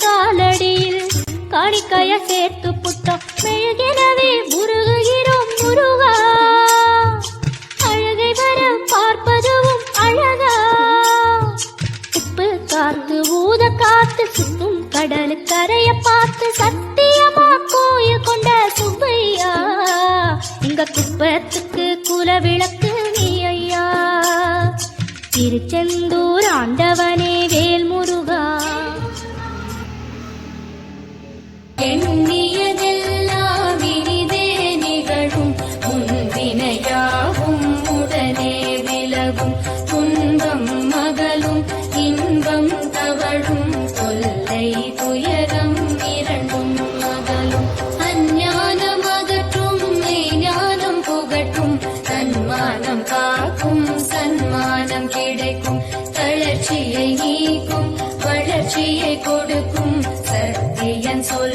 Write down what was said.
காலடியில் காணிக்கைய சேர்த்து புட்டோம் மெழுகினவே முருகுகிறோம் முருகா அழகை வர பார்ப்பதுவும் அழகா உப்பு காத்து ஊத காத்து சுத்தும் கடலு கரைய பார்த்து சத்தியமா கோயில் கொண்ட சுப்பையா எங்க குப்பத்துக்கு குலவிளக்கு நீ ஐயா திருச்செந்தூர் ஆண்டவனே வேல் முருகா எண்ணியதெல்லாம் இனிதே நிகழும் முன்வினையாகும் உடனே விலகும் துன்பம் மகளும் இன்பம் தவழும் தொல்லை துயரம் இரண்டும் மகளும் அஞ்ஞானம் அகற்றும் மெய்ஞானம் புகட்டும் தன்மானம் காக்கும் சன்மானம் கிடைக்கும் தளர்ச்சியை நீக்கும் வளர்ச்சியை கொடுக்கும் சத்தியன் சொல்